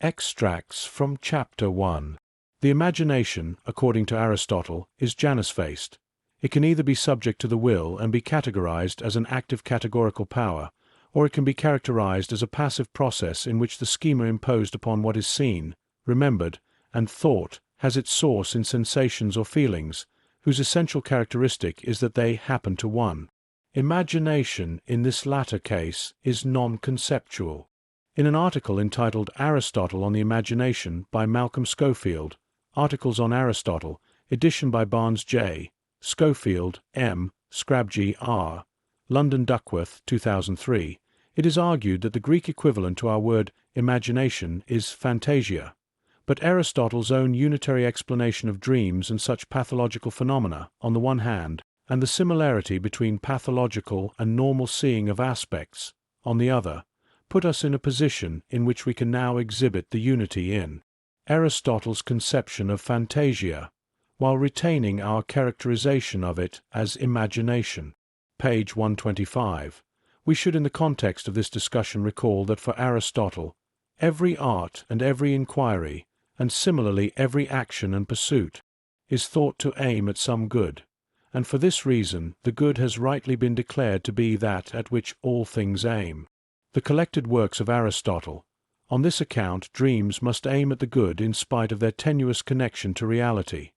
Extracts from Chapter 1. The imagination, according to Aristotle, is Janus-faced. It can either be subject to the will and be categorized as an active categorical power, or it can be characterized as a passive process in which the schema imposed upon what is seen, remembered, and thought has its source in sensations or feelings, whose essential characteristic is that they happen to one. Imagination, in this latter case, is non-conceptual. In an article entitled Aristotle on the Imagination by Malcolm Schofield, Articles on Aristotle, edition by Barnes J., Schofield, M., Scrabgy, R., London Duckworth, 2003, it is argued that the Greek equivalent to our word imagination is phantasia. But Aristotle's own unitary explanation of dreams and such pathological phenomena, on the one hand, and the similarity between pathological and normal seeing of aspects, on the other, put us in a position in which we can now exhibit the unity in Aristotle's conception of phantasia, while retaining our characterization of it as imagination. Page 125. We should in the context of this discussion recall that for Aristotle, every art and every inquiry, and similarly every action and pursuit, is thought to aim at some good, and for this reason the good has rightly been declared to be that at which all things aim. The collected works of Aristotle. On this account dreams must aim at the good in spite of their tenuous connection to reality.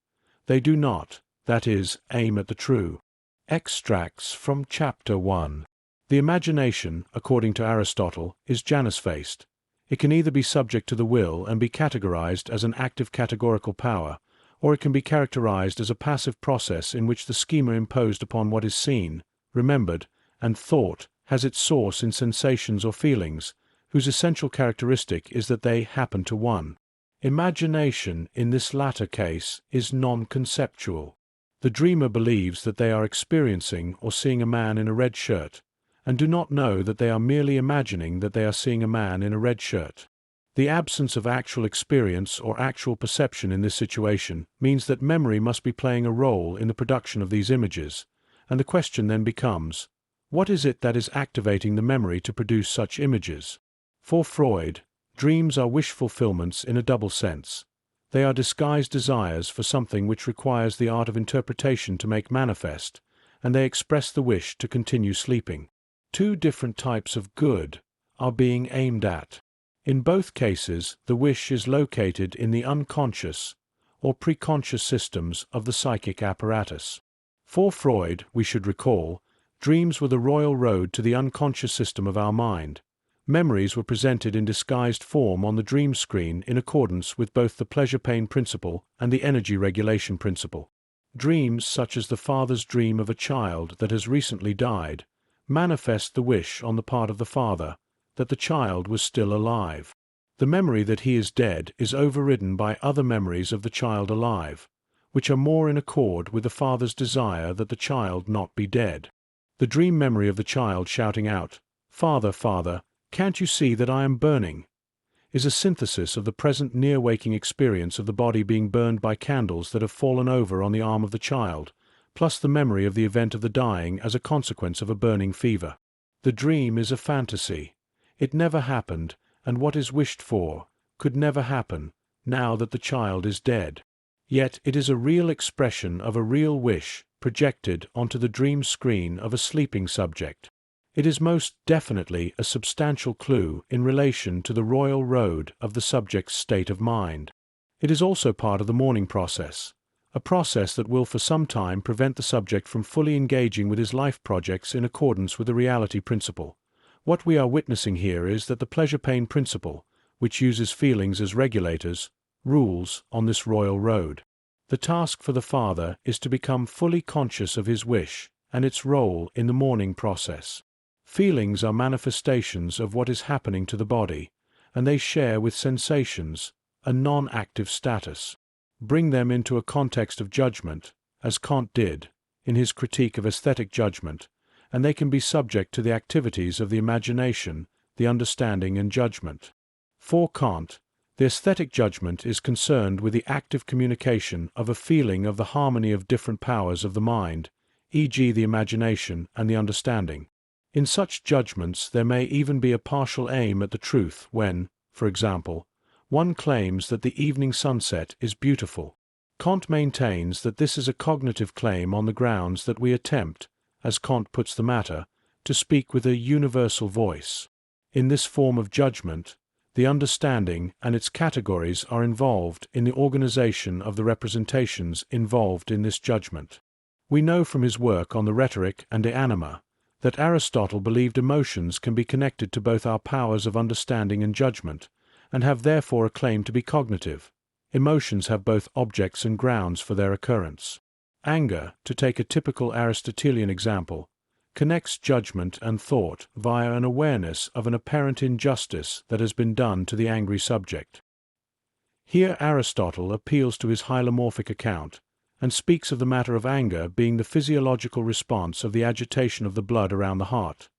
They do not, that is, aim at the true. Extracts from Chapter 1. The imagination, according to Aristotle, is Janus-faced. It can either be subject to the will and be categorized as an active categorical power, or it can be characterized as a passive process in which the schema imposed upon what is seen, remembered, and thought has its source in sensations or feelings, whose essential characteristic is that they happen to one. Imagination, in this latter case, is non-conceptual. The dreamer believes that they are experiencing or seeing a man in a red shirt, and do not know that they are merely imagining that they are seeing a man in a red shirt. The absence of actual experience or actual perception in this situation means that memory must be playing a role in the production of these images, and the question then becomes, what is it that is activating the memory to produce such images? For Freud, dreams are wish fulfillments in a double sense. They are disguised desires for something which requires the art of interpretation to make manifest, and they express the wish to continue sleeping. Two different types of good are being aimed at. In both cases, the wish is located in the unconscious or preconscious systems of the psychic apparatus. For Freud, we should recall, dreams were the royal road to the unconscious system of our mind. Memories were presented in disguised form on the dream screen in accordance with both the pleasure-pain principle and the energy regulation principle. Dreams, such as the father's dream of a child that has recently died, manifest the wish on the part of the father that the child was still alive. The memory that he is dead is overridden by other memories of the child alive, which are more in accord with the father's desire that the child not be dead. The dream memory of the child shouting out, "Father, Father, can't you see that I am burning?" is a synthesis of the present near-waking experience of the body being burned by candles that have fallen over on the arm of the child, plus the memory of the event of the dying as a consequence of a burning fever. The dream is a fantasy. It never happened, and what is wished for could never happen, now that the child is dead. Yet it is a real expression of a real wish projected onto the dream screen of a sleeping subject. It is most definitely a substantial clue in relation to the royal road of the subject's state of mind. It is also part of the mourning process, a process that will for some time prevent the subject from fully engaging with his life projects in accordance with the reality principle. What we are witnessing here is that the pleasure-pain principle, which uses feelings as regulators, rules on this royal road. The task for the father is to become fully conscious of his wish and its role in the mourning process. Feelings are manifestations of what is happening to the body, and they share with sensations a non-active status. Bring them into a context of judgment, as Kant did in his critique of aesthetic judgment, and they can be subject to the activities of the imagination, the understanding and judgment. For Kant, the aesthetic judgment is concerned with the active communication of a feeling of the harmony of different powers of the mind, e.g. the imagination and the understanding. In such judgments there may even be a partial aim at the truth when, for example, One claims that the evening sunset is beautiful. Kant maintains that this is a cognitive claim on the grounds that we attempt, as Kant puts the matter, to speak with a universal voice. In this form of judgment, the understanding and its categories are involved in the organization of the representations involved in this judgment. We know from his work on the rhetoric and the anima that Aristotle believed emotions can be connected to both our powers of understanding and judgment, and have therefore a claim to be cognitive. Emotions have both objects and grounds for their occurrence. Anger, to take a typical Aristotelian example, connects judgment and thought via an awareness of an apparent injustice that has been done to the angry subject. Here Aristotle appeals to his hylomorphic account and speaks of the matter of anger being the physiological response of the agitation of the blood around the heart.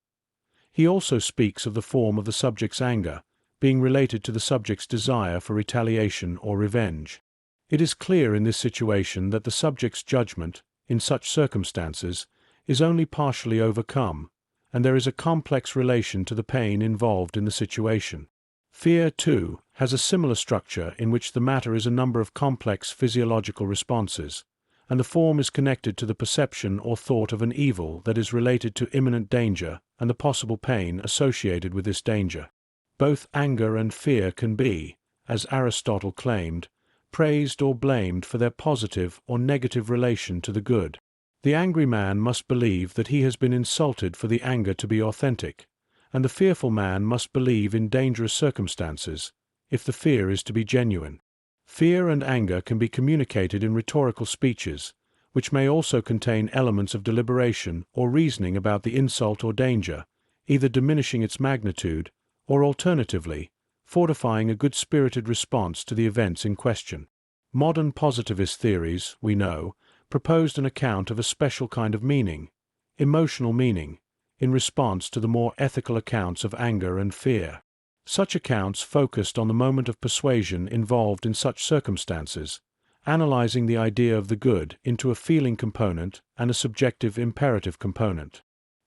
He also speaks of the form of the subject's anger being related to the subject's desire for retaliation or revenge. It is clear in this situation that the subject's judgment, in such circumstances, is only partially overcome, and there is a complex relation to the pain involved in the situation. Fear, too, has a similar structure in which the matter is a number of complex physiological responses, and the form is connected to the perception or thought of an evil that is related to imminent danger and the possible pain associated with this danger. Both anger and fear can be, as Aristotle claimed, praised or blamed for their positive or negative relation to the good. The angry man must believe that he has been insulted for the anger to be authentic, and the fearful man must believe in dangerous circumstances, if the fear is to be genuine. Fear and anger can be communicated in rhetorical speeches, which may also contain elements of deliberation or reasoning about the insult or danger, either diminishing its magnitude or, alternatively, fortifying a good-spirited response to the events in question. Modern positivist theories, we know, proposed an account of a special kind of meaning, emotional meaning, in response to the more ethical accounts of anger and fear. Such accounts focused on the moment of persuasion involved in such circumstances, analyzing the idea of the good into a feeling component and a subjective imperative component.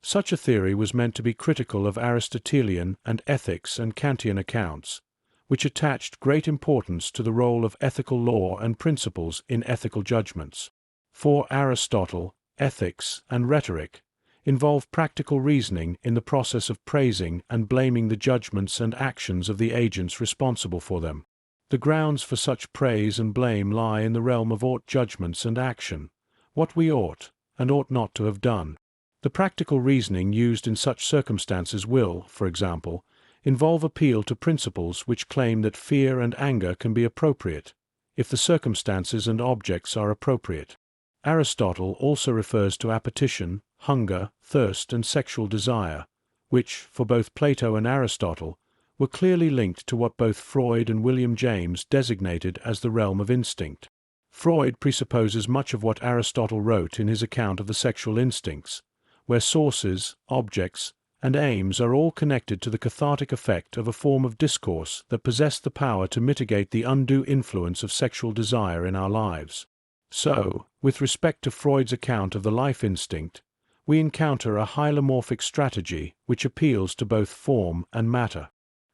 Such a theory was meant to be critical of Aristotelian and ethics and Kantian accounts, which attached great importance to the role of ethical law and principles in ethical judgments. For Aristotle, ethics and rhetoric involve practical reasoning in the process of praising and blaming the judgments and actions of the agents responsible for them. The grounds for such praise and blame lie in the realm of ought judgments and action, what we ought and ought not to have done. The practical reasoning used in such circumstances will, for example, involve appeal to principles which claim that fear and anger can be appropriate, if the circumstances and objects are appropriate. Aristotle also refers to appetition, hunger, thirst, and sexual desire, which, for both Plato and Aristotle, were clearly linked to what both Freud and William James designated as the realm of instinct. Freud presupposes much of what Aristotle wrote in his account of the sexual instincts, where sources, objects, and aims are all connected to the cathartic effect of a form of discourse that possessed the power to mitigate the undue influence of sexual desire in our lives. So, with respect to Freud's account of the life instinct, we encounter a hylomorphic strategy which appeals to both form and matter.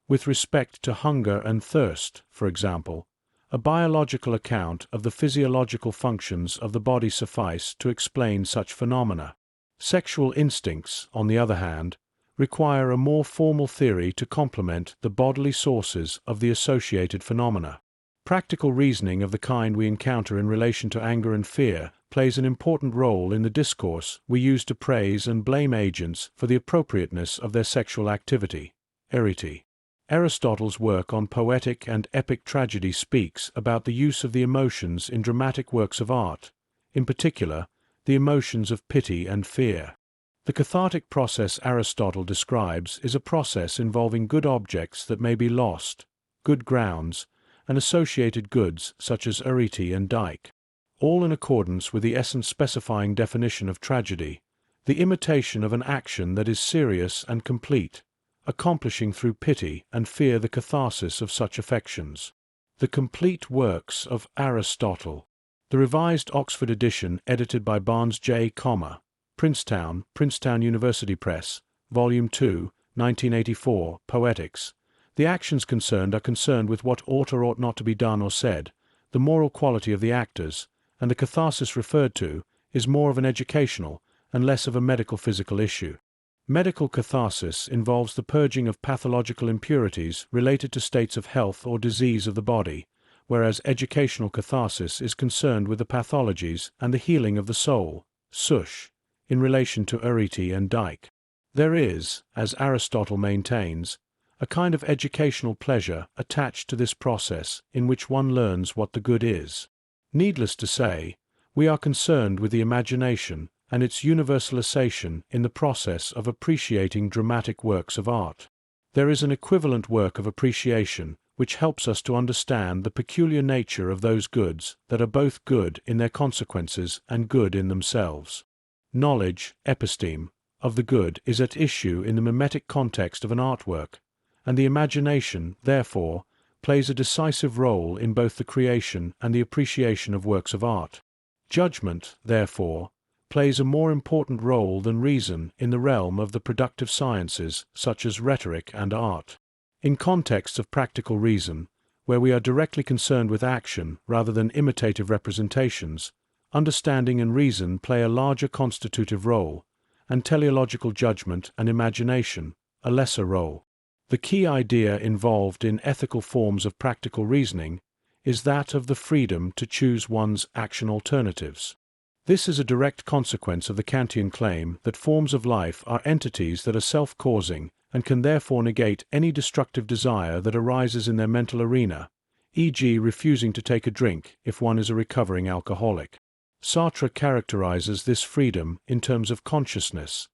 With respect to hunger and thirst, for example, a biological account of the physiological functions of the body suffice to explain such phenomena. Sexual instincts, on the other hand, require a more formal theory to complement the bodily sources of the associated phenomena. Practical reasoning of the kind we encounter in relation to anger and fear plays an important role in the discourse we use to praise and blame agents for the appropriateness of their sexual activity, arete. Aristotle's work on poetic and epic tragedy speaks about the use of the emotions in dramatic works of art, in particular, the emotions of pity and fear. The cathartic process Aristotle describes is a process involving good objects that may be lost, good grounds, and associated goods such as arete and dike, all in accordance with the essence-specifying definition of tragedy, the imitation of an action that is serious and complete, accomplishing through pity and fear the catharsis of such affections. The Complete Works of Aristotle. The Revised Oxford edition edited by Barnes J. Princetown University Press, Volume 2, 1984, Poetics. The actions concerned are concerned with what ought or ought not to be done or said, the moral quality of the actors, and the catharsis referred to is more of an educational and less of a medical-physical issue. Medical catharsis involves the purging of pathological impurities related to states of health or disease of the body, whereas educational catharsis is concerned with the pathologies and the healing of the soul, Psuc, in relation to arete and dike. There is, as Aristotle maintains, a kind of educational pleasure attached to this process in which one learns what the good is. Needless to say, we are concerned with the imagination and its universalization in the process of appreciating dramatic works of art. There is an equivalent work of appreciation which helps us to understand the peculiar nature of those goods that are both good in their consequences and good in themselves. Knowledge, episteme, of the good is at issue in the mimetic context of an artwork, and the imagination, therefore, plays a decisive role in both the creation and the appreciation of works of art. Judgment, therefore, plays a more important role than reason in the realm of the productive sciences such as rhetoric and art. In contexts of practical reason, where we are directly concerned with action rather than imitative representations, understanding and reason play a larger constitutive role, and teleological judgment and imagination a lesser role. The key idea involved in ethical forms of practical reasoning is that of the freedom to choose one's action alternatives. This is a direct consequence of the Kantian claim that forms of life are entities that are self-causing and can therefore negate any destructive desire that arises in their mental arena, e.g. refusing to take a drink if one is a recovering alcoholic. Sartre characterizes this freedom in terms of consciousness,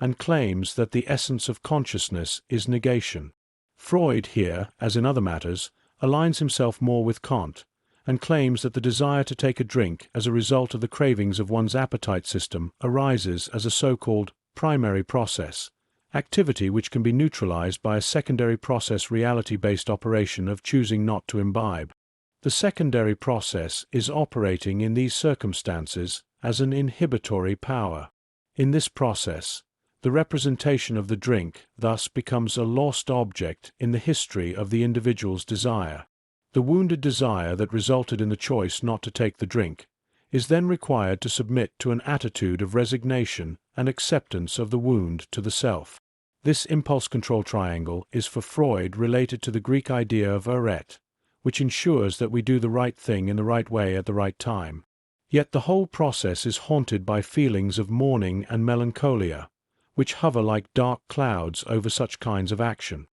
and claims that the essence of consciousness is negation. Freud here, as in other matters, aligns himself more with Kant, and claims that the desire to take a drink as a result of the cravings of one's appetite system arises as a so-called primary process, activity which can be neutralized by a secondary process reality-based operation of choosing not to imbibe. The secondary process is operating in these circumstances as an inhibitory power. In this process, the representation of the drink thus becomes a lost object in the history of the individual's desire. The wounded desire that resulted in the choice not to take the drink is then required to submit to an attitude of resignation and acceptance of the wound to the self. This impulse control triangle is for Freud related to the Greek idea of arete, which ensures that we do the right thing in the right way at the right time. Yet the whole process is haunted by feelings of mourning and melancholia, which hover like dark clouds over such kinds of action.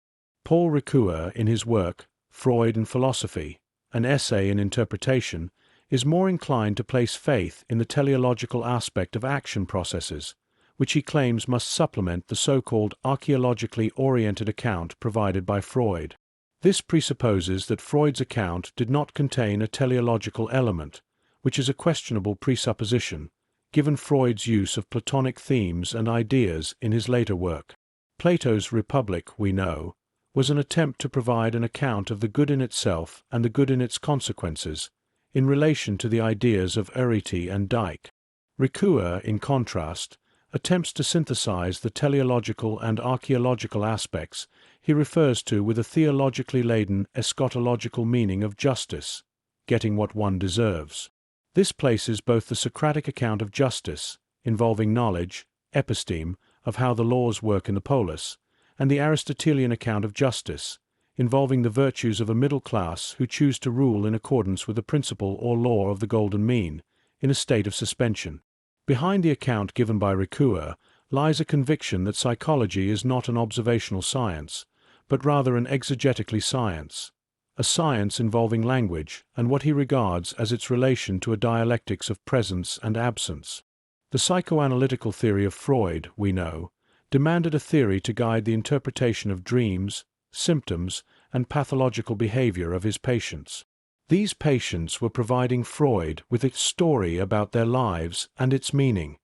Paul Ricoeur, in his work, Freud and Philosophy, an essay in interpretation, is more inclined to place faith in the teleological aspect of action processes, which he claims must supplement the so-called archaeologically oriented account provided by Freud. This presupposes that Freud's account did not contain a teleological element, which is a questionable presupposition, given Freud's use of Platonic themes and ideas in his later work. Plato's Republic, we know, was an attempt to provide an account of the good in itself and the good in its consequences, in relation to the ideas of arete and dike. Ricoeur, in contrast, attempts to synthesize the teleological and archaeological aspects he refers to with a theologically laden eschatological meaning of justice, getting what one deserves. This places both the Socratic account of justice, involving knowledge, episteme, of how the laws work in the polis, and the Aristotelian account of justice, involving the virtues of a middle class who choose to rule in accordance with the principle or law of the golden mean, in a state of suspension. Behind the account given by Ricoeur lies a conviction that psychology is not an observational science, but rather an exegetically science, a science involving language and what he regards as its relation to a dialectics of presence and absence. The psychoanalytical theory of Freud, we know, demanded a theory to guide the interpretation of dreams, symptoms, and pathological behavior of his patients. These patients were providing Freud with a story about their lives and its meaning.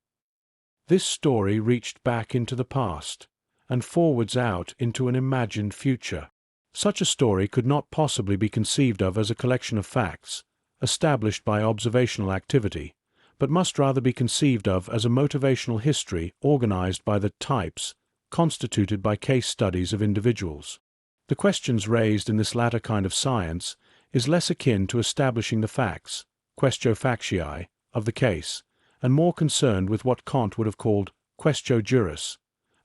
This story reached back into the past and forwards out into an imagined future. Such a story could not possibly be conceived of as a collection of facts, established by observational activity, but must rather be conceived of as a motivational history organized by the types, constituted by case studies of individuals. The questions raised in this latter kind of science is less akin to establishing the facts, quaestio factiae, of the case, and more concerned with what Kant would have called quaestio juris,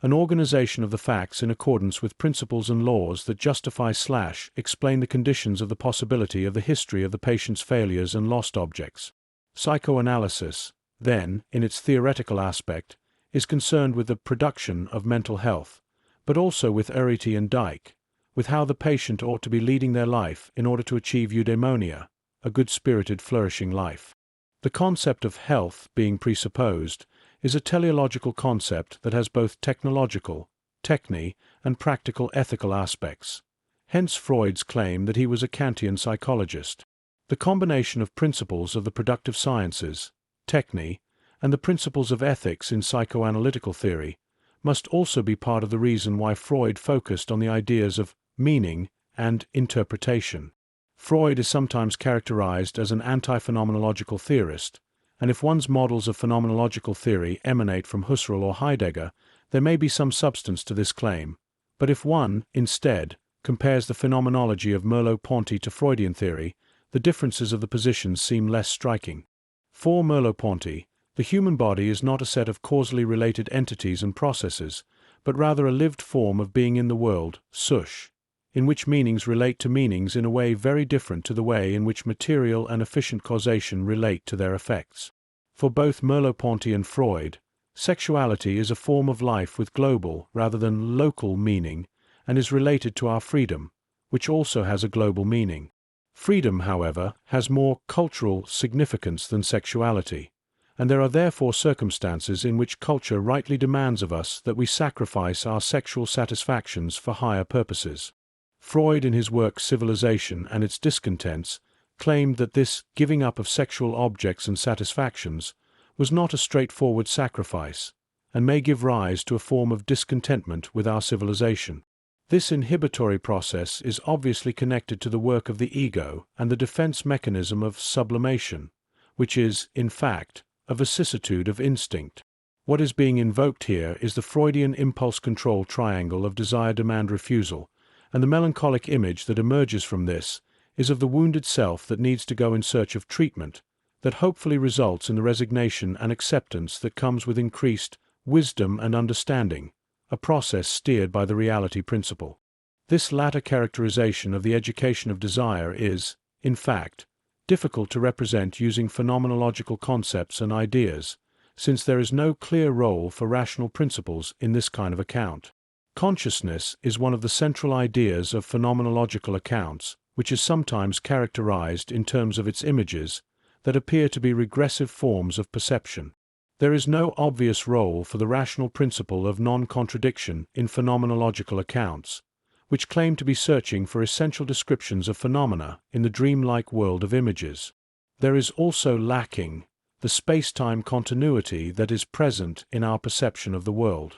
an organization of the facts in accordance with principles and laws that justify/explain the conditions of the possibility of the history of the patient's failures and lost objects. Psychoanalysis, then, in its theoretical aspect, is concerned with the production of mental health, but also with Arete and Dyke, with how the patient ought to be leading their life in order to achieve eudaimonia, a good-spirited, flourishing life. The concept of health being presupposed is a teleological concept that has both technological, techne, and practical ethical aspects. Hence Freud's claim that he was a Kantian psychologist. The combination of principles of the productive sciences, techne, and the principles of ethics in psychoanalytical theory must also be part of the reason why Freud focused on the ideas of meaning and interpretation. Freud is sometimes characterized as an anti-phenomenological theorist, and if one's models of phenomenological theory emanate from Husserl or Heidegger, there may be some substance to this claim. But if one, instead, compares the phenomenology of Merleau-Ponty to Freudian theory, the differences of the positions seem less striking. For Merleau-Ponty, the human body is not a set of causally related entities and processes, but rather a lived form of being in the world, Psuc, in which meanings relate to meanings in a way very different to the way in which material and efficient causation relate to their effects. For both Merleau-Ponty and Freud, sexuality is a form of life with global rather than local meaning and is related to our freedom, which also has a global meaning. Freedom, however, has more cultural significance than sexuality, and there are therefore circumstances in which culture rightly demands of us that we sacrifice our sexual satisfactions for higher purposes. Freud, in his work Civilization and its Discontents, claimed that this giving up of sexual objects and satisfactions was not a straightforward sacrifice, and may give rise to a form of discontentment with our civilization. This inhibitory process is obviously connected to the work of the ego and the defense mechanism of sublimation, which is, in fact, a vicissitude of instinct. What is being invoked here is the Freudian impulse control triangle of desire, demand, refusal, and the melancholic image that emerges from this is of the wounded self that needs to go in search of treatment, that hopefully results in the resignation and acceptance that comes with increased wisdom and understanding, a process steered by the reality principle. This latter characterization of the education of desire is, in fact, difficult to represent using phenomenological concepts and ideas, since there is no clear role for rational principles in this kind of account. Consciousness is one of the central ideas of phenomenological accounts, which is sometimes characterized in terms of its images that appear to be regressive forms of perception. There is no obvious role for the rational principle of non-contradiction in phenomenological accounts, which claim to be searching for essential descriptions of phenomena in the dreamlike world of images. There is also lacking the space-time continuity that is present in our perception of the world.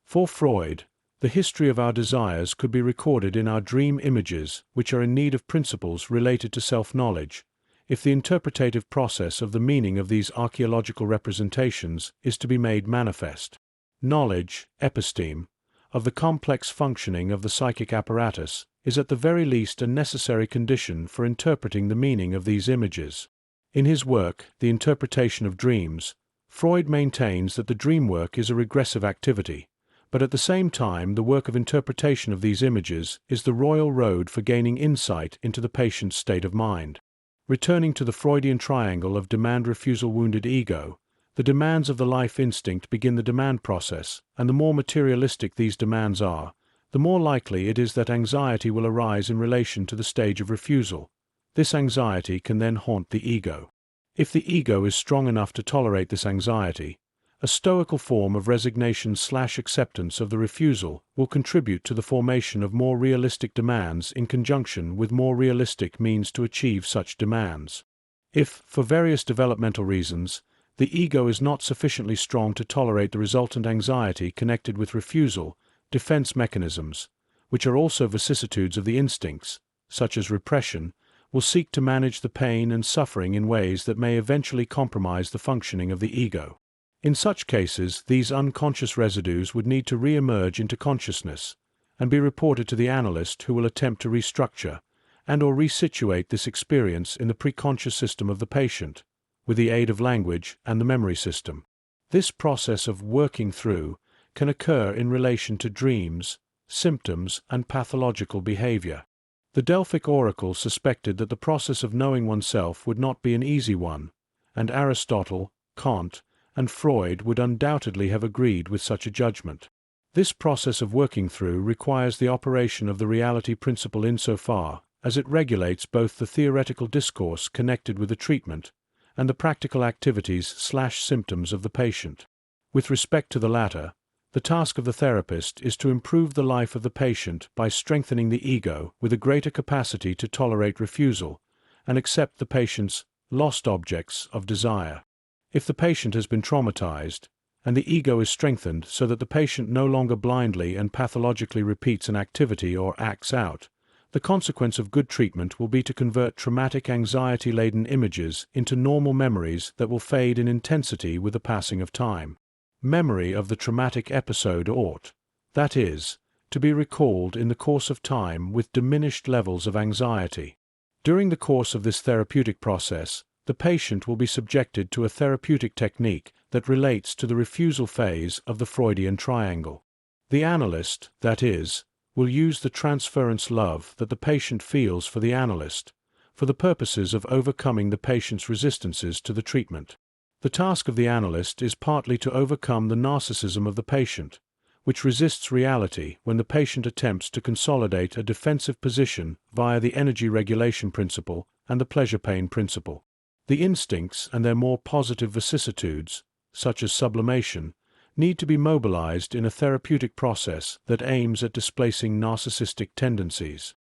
For Freud, the history of our desires could be recorded in our dream images, which are in need of principles related to self-knowledge, if the interpretative process of the meaning of these archaeological representations is to be made manifest. Knowledge, episteme, of the complex functioning of the psychic apparatus is at the very least a necessary condition for interpreting the meaning of these images. In his work, The Interpretation of Dreams, Freud maintains that the dream work is a regressive activity, but at the same time the work of interpretation of these images is the royal road for gaining insight into the patient's state of mind. Returning to the Freudian triangle of demand, refusal, wounded ego, the demands of the life instinct begin the demand process, and the more materialistic these demands are, the more likely it is that anxiety will arise in relation to the stage of refusal. This anxiety can then haunt the ego. If the ego is strong enough to tolerate this anxiety, a stoical form of resignation/acceptance of the refusal will contribute to the formation of more realistic demands in conjunction with more realistic means to achieve such demands. If, for various developmental reasons, the ego is not sufficiently strong to tolerate the resultant anxiety connected with refusal, defense mechanisms, which are also vicissitudes of the instincts, such as repression, will seek to manage the pain and suffering in ways that may eventually compromise the functioning of the ego. In such cases, these unconscious residues would need to re-emerge into consciousness, and be reported to the analyst, who will attempt to restructure and/or resituate this experience in the preconscious system of the patient, with the aid of language and the memory system. This process of working through can occur in relation to dreams, symptoms, and pathological behavior. The Delphic oracle suspected that the process of knowing oneself would not be an easy one, and Aristotle, Kant, and Freud would undoubtedly have agreed with such a judgment. This process of working through requires the operation of the reality principle insofar as it regulates both the theoretical discourse connected with the treatment and the practical activities/symptoms of the patient. With respect to the latter, the task of the therapist is to improve the life of the patient by strengthening the ego with a greater capacity to tolerate refusal and accept the patient's lost objects of desire. If the patient has been traumatized, and the ego is strengthened so that the patient no longer blindly and pathologically repeats an activity or acts out, the consequence of good treatment will be to convert traumatic anxiety-laden images into normal memories that will fade in intensity with the passing of time. Memory of the traumatic episode ought, that is, to be recalled in the course of time with diminished levels of anxiety. During the course of this therapeutic process, the patient will be subjected to a therapeutic technique that relates to the refusal phase of the Freudian triangle. The analyst, that is, will use the transference love that the patient feels for the analyst, for the purposes of overcoming the patient's resistances to the treatment. The task of the analyst is partly to overcome the narcissism of the patient, which resists reality when the patient attempts to consolidate a defensive position via the energy regulation principle and the pleasure-pain principle. The instincts and their more positive vicissitudes, such as sublimation, need to be mobilized in a therapeutic process that aims at displacing narcissistic tendencies.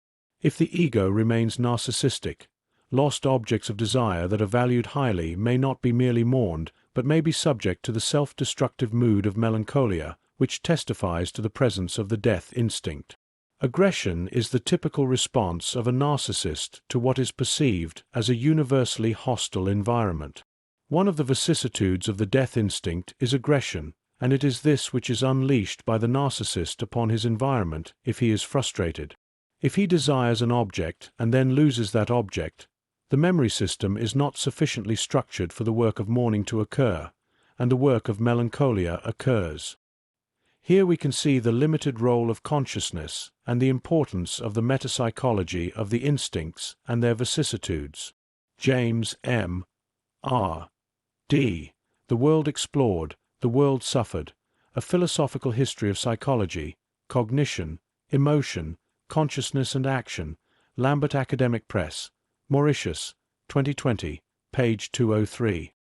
If the ego remains narcissistic, lost objects of desire that are valued highly may not be merely mourned, but may be subject to the self-destructive mood of melancholia, which testifies to the presence of the death instinct. Aggression is the typical response of a narcissist to what is perceived as a universally hostile environment. One of the vicissitudes of the death instinct is aggression, and it is this which is unleashed by the narcissist upon his environment if he is frustrated. If he desires an object and then loses that object, the memory system is not sufficiently structured for the work of mourning to occur, and the work of melancholia occurs. Here we can see the limited role of consciousness and the importance of the metapsychology of the instincts and their vicissitudes. James M. R. D. The World Explored, the World Suffered, A Philosophical History of Psychology, Cognition, Emotion, Consciousness and Action, Lambert Academic Press, Mauritius, 2020, page 203.